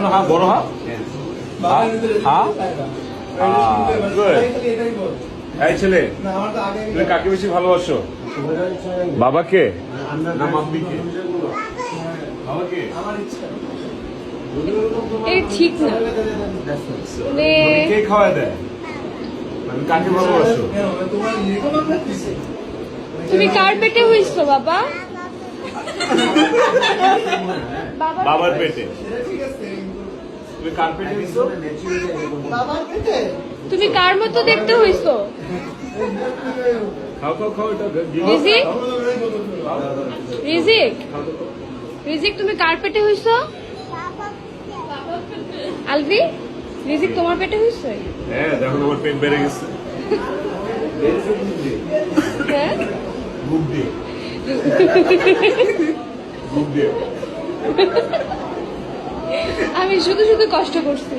হ্যাঁ বড় হ্যাঁ হ্যাঁ এই ছেলে তুমি কাকে বেশি ভালোবাসো বাবাকে না মাম্মিকে বাবাকে এই ঠিক না মানে কে খাওয়ায় দেয় আমি কাকে ভালোবাসো তুমি কার পেটে হইছো বাবা বাবার পেটে তুমি কার পেটে হইছো তুমি কার মতো দেখতে হইছো খাও খাও খাও এটা রিজিক রিজিক রিজিক তুমি কার পেটে হইছো আলভি রিজিক তোমার পেটে হইছে হ্যাঁ দেখো আমার পেট বেড়ে গেছে হ্যাঁ মুখ দিয়ে মুখ দিয়ে আমি শুধু শুধু কষ্ট করছি